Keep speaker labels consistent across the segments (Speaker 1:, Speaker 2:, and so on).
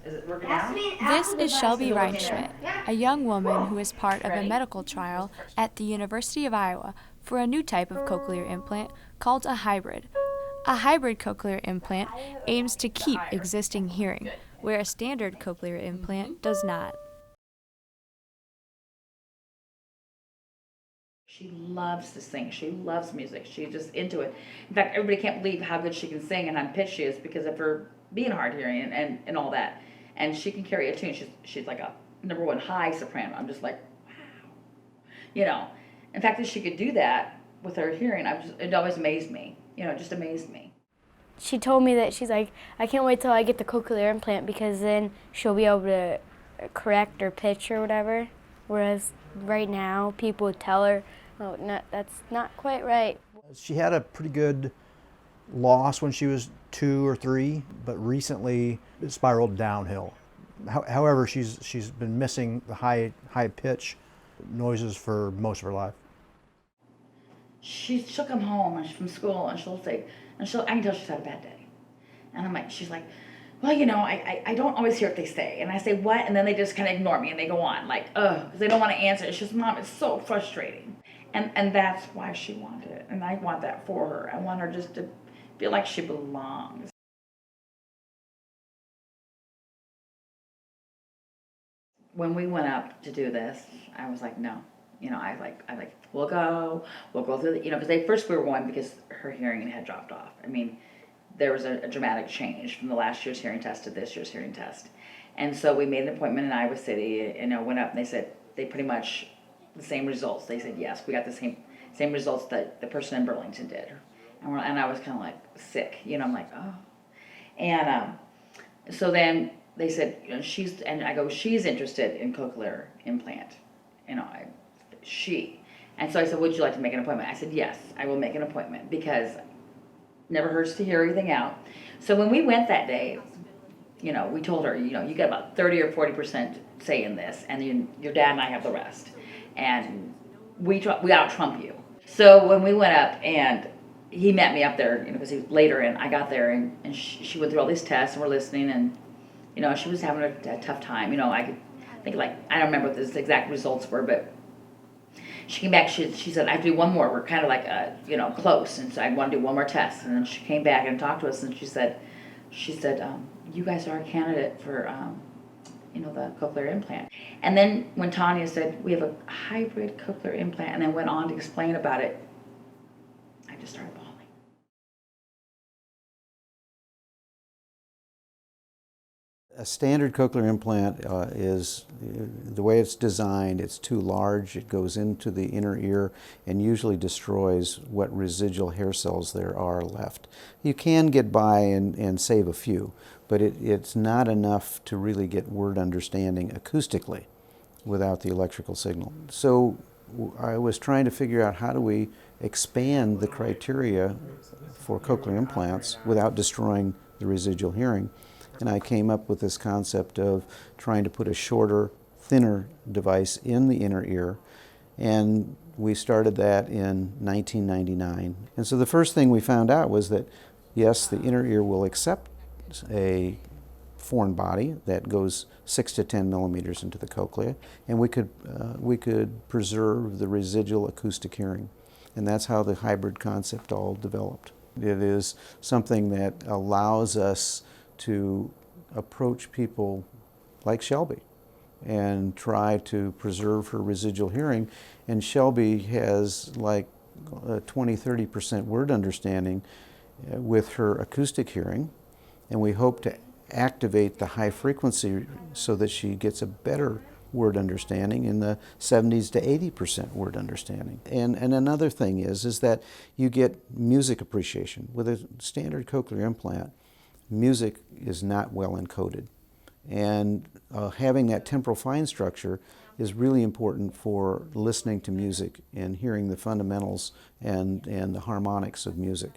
Speaker 1: Is it working out?
Speaker 2: This is Shelby Rheinschmidt, a young woman who is part of a medical trial at the University of Iowa for a new type of cochlear implant called a hybrid. A hybrid cochlear implant aims to keep existing hearing, where a standard cochlear implant does not.
Speaker 1: She loves to sing. She loves music. She's just into it. In fact, everybody can't believe how good she can sing and how pitched she is because of her being hard hearing and all that. And she can carry a tune. She's like a #1 high soprano. I'm just like, wow. In fact, that she could do that with her hearing, it always amazed me. It just amazed me.
Speaker 3: She told me that she's like, I can't wait till I get the cochlear implant because then she'll be able to correct her pitch or whatever. Whereas right now, people would tell her, oh, no, that's not quite right.
Speaker 4: She had a pretty good loss when she was 2 or 3, but recently it spiraled downhill. However, she's been missing the high pitch noises for most of her life.
Speaker 1: She'll come home from school and she'll say, I can tell she's had a bad day. And she's like, well, I don't always hear what they say. And I say, what? And then they just kind of ignore me and they go on like, because they don't want to answer. It's just, Mom, it's so frustrating. And that's why she wanted it. And I want that for her. I want her just to feel like she belongs. When we went up to do this, I was like, no. We'll go through the, because we were going because her hearing had dropped off. I mean, there was a dramatic change from the last year's hearing test to this year's hearing test. And so we made an appointment in Iowa City, and went up, and they said they pretty much the same results. They said, yes, we got the same results that the person in Burlington did. And I was kind of like sick, I'm like, oh. And so then they said, she's interested in cochlear implant. And so I said, would you like to make an appointment? I said, yes, I will make an appointment because never hurts to hear everything out. So when we went that day, we told her, you got about 30 or 40% say in this, and your dad and I have the rest. And we out-trump you. So when we went up, and he met me up there, because he was later, and I got there, and she went through all these tests, and we're listening, and, she was having a tough time. I could think, I don't remember what the exact results were, but she came back, she said, I have to do one more. We're kind of like, close. And so I want to do one more test. And then she came back and talked to us, and she said, you guys are a candidate for, the cochlear implant. And then when Tanya said, we have a hybrid cochlear implant, and then went on to explain about it, I just started bawling.
Speaker 4: A standard cochlear implant is, the way it's designed, it's too large. It goes into the inner ear and usually destroys what residual hair cells there are left. You can get by and save a few, but it's not enough to really get word understanding acoustically without the electrical signal. So I was trying to figure out how do we expand the criteria for cochlear implants without destroying the residual hearing. And I came up with this concept of trying to put a shorter, thinner device in the inner ear. And we started that in 1999. And so the first thing we found out was that, yes, the inner ear will accept a foreign body that goes 6 to 10 millimeters into the cochlea, and we could preserve the residual acoustic hearing. And that's how the hybrid concept all developed. It is something that allows us to approach people like Shelby and try to preserve her residual hearing. And Shelby has like 20-30% word understanding with her acoustic hearing, and we hope to activate the high frequency so that she gets a better word understanding in the 70s to 80% word understanding. And another thing is that you get music appreciation. With a standard cochlear implant, music is not well encoded. And having that temporal fine structure is really important for listening to music and hearing the fundamentals and the harmonics of music.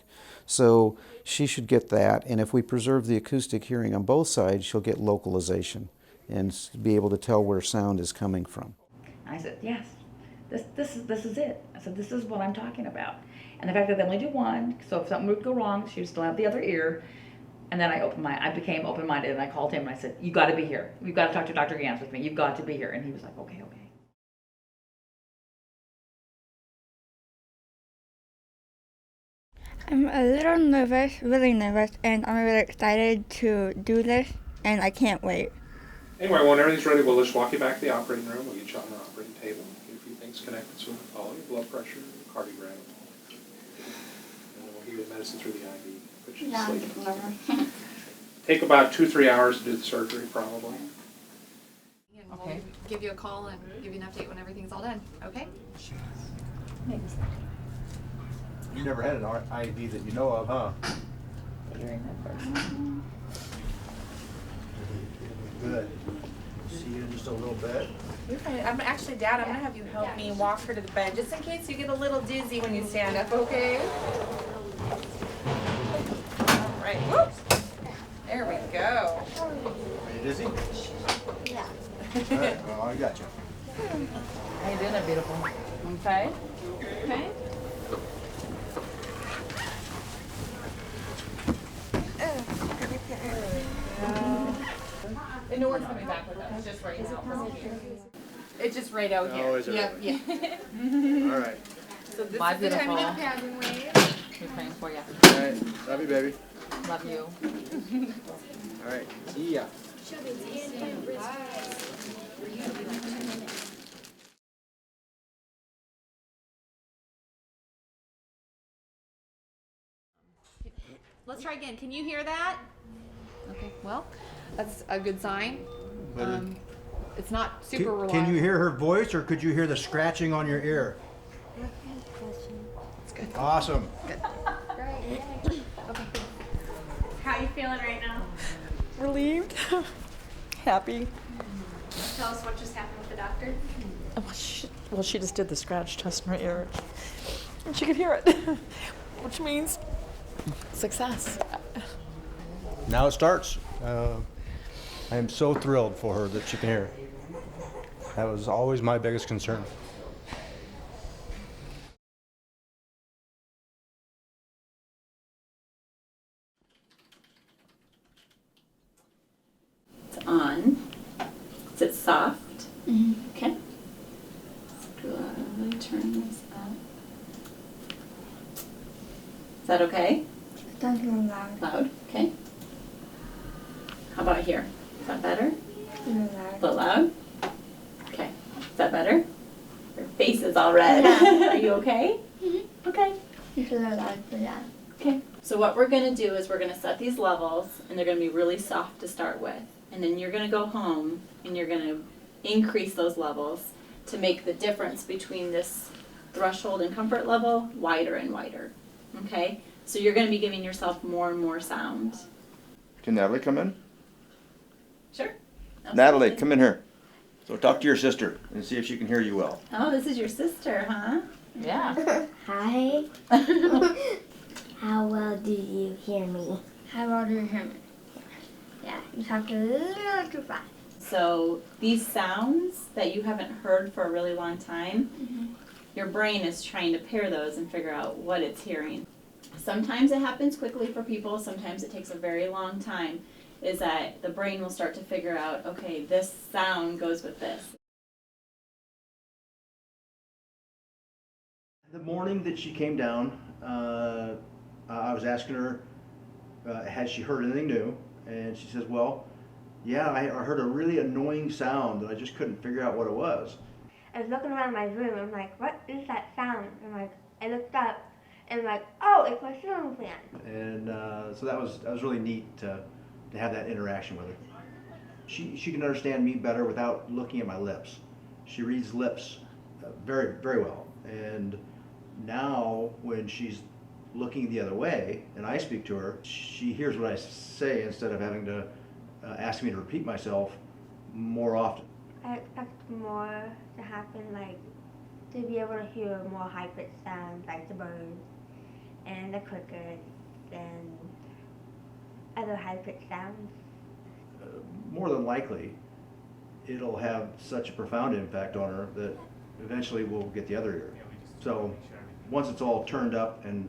Speaker 4: So she should get that, and if we preserve the acoustic hearing on both sides, she'll get localization and be able to tell where sound is coming from.
Speaker 1: I said, yes, this is it. I said, this is what I'm talking about. And the fact that they only do one, so if something would go wrong, she would still have the other ear. And then I became open-minded, and I called him and I said, you got to be here. You've got to talk to Dr. Gans with me. You've got to be here. And he was like, okay.
Speaker 5: I'm a little nervous, really nervous, and I'm really excited to do this, and I can't wait.
Speaker 6: Anyway, when everything's ready, we'll just walk you back to the operating room. We'll get you on the operating table, get a few things connected, so we'll follow your blood pressure, cardiogram, and then we'll give you the medicine through the IV. Put you to sleep. Take about 2-3 hours to do the surgery, probably.
Speaker 7: And we'll give you a call and give you an update when everything's all done, okay?
Speaker 8: You never had an IV that you know of, huh? Good. See you in just a little bit.
Speaker 9: You're fine. I'm actually, Dad, I'm gonna have you help me walk her to the bed, just in case you get a little dizzy when you stand up, okay? All right, whoops. There we go.
Speaker 8: Are you dizzy?
Speaker 3: Yeah.
Speaker 8: All right, well, I got you.
Speaker 1: How you doing there, beautiful? Okay.
Speaker 9: Okay. And no one's coming back with us, just right now. It's just right out here.
Speaker 8: Oh, is it
Speaker 9: Yeah,
Speaker 8: really?
Speaker 9: yeah.
Speaker 8: All right.
Speaker 9: So this
Speaker 1: My
Speaker 9: is the time you
Speaker 1: beautiful.
Speaker 9: get padding wave.
Speaker 1: We're praying for you.
Speaker 8: All right. Love you, baby.
Speaker 1: Love you.
Speaker 8: All right. See ya.
Speaker 7: Let's try again. Can you hear that? Okay, well, that's a good sign.
Speaker 8: But
Speaker 7: It's not super reliable.
Speaker 8: can you hear her voice, or could you hear the scratching on your ear?
Speaker 7: It's good.
Speaker 8: Awesome.
Speaker 10: How you feeling right now?
Speaker 9: Relieved. Happy.
Speaker 10: Tell us what just happened with the doctor.
Speaker 9: Well, she just did the scratch test in her ear. And she could hear it, which means success.
Speaker 8: Now it starts. I am so thrilled for her that she can hear it. That was always my biggest concern.
Speaker 10: It's on. Is it soft? Okay. Slowly turn this up. Is that okay?
Speaker 5: Don't feel loud.
Speaker 10: Loud. Okay. How about here? Is that better? A little loud? Okay. Is that better? Your face is all red.
Speaker 3: Yeah.
Speaker 10: Are you okay? Okay.
Speaker 3: It's a little loud for that.
Speaker 10: Okay. So what we're going to do is we're going to set these levels, and they're going to be really soft to start with. And then you're going to go home and you're going to increase those levels to make the difference between this threshold and comfort level wider and wider. Okay? So you're going to be giving yourself more and more sound.
Speaker 11: Can Natalie come in?
Speaker 10: Sure.
Speaker 11: Natalie, come in here. So talk to your sister and see if she can hear you well.
Speaker 10: Oh, this is your sister, huh?
Speaker 1: Yeah.
Speaker 3: Hi. How well do you hear me? How well do you hear me? Yeah, you talk a little too fast.
Speaker 10: So these sounds that you haven't heard for a really long time, your brain is trying to pair those and figure out what it's hearing. Sometimes it happens quickly for people, sometimes it takes a very long time, is that the brain will start to figure out, okay, this sound goes with this.
Speaker 8: The morning that she came down, I was asking her, had she heard anything new? And she says, well, yeah, I heard a really annoying sound that I just couldn't figure out what it was.
Speaker 3: I was looking around my room. I'm like, what is that sound? I'm like, I looked up and I'm like, oh, it's my ceiling fan.
Speaker 8: And so that was really neat to have that interaction with her. She can understand me better without looking at my lips. She reads lips very, very well. And now when she's looking the other way and I speak to her, she hears what I say instead of having to ask me to repeat myself more often.
Speaker 3: I expect more to happen, like to be able to hear more high-pitched sounds like the birds and the crickets and other high-pitched sounds.
Speaker 8: More than likely, it'll have such a profound impact on her that eventually we'll get the other ear. So once it's all turned up and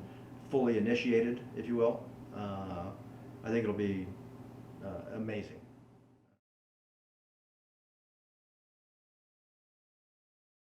Speaker 8: fully initiated, if you will, I I think it'll be amazing.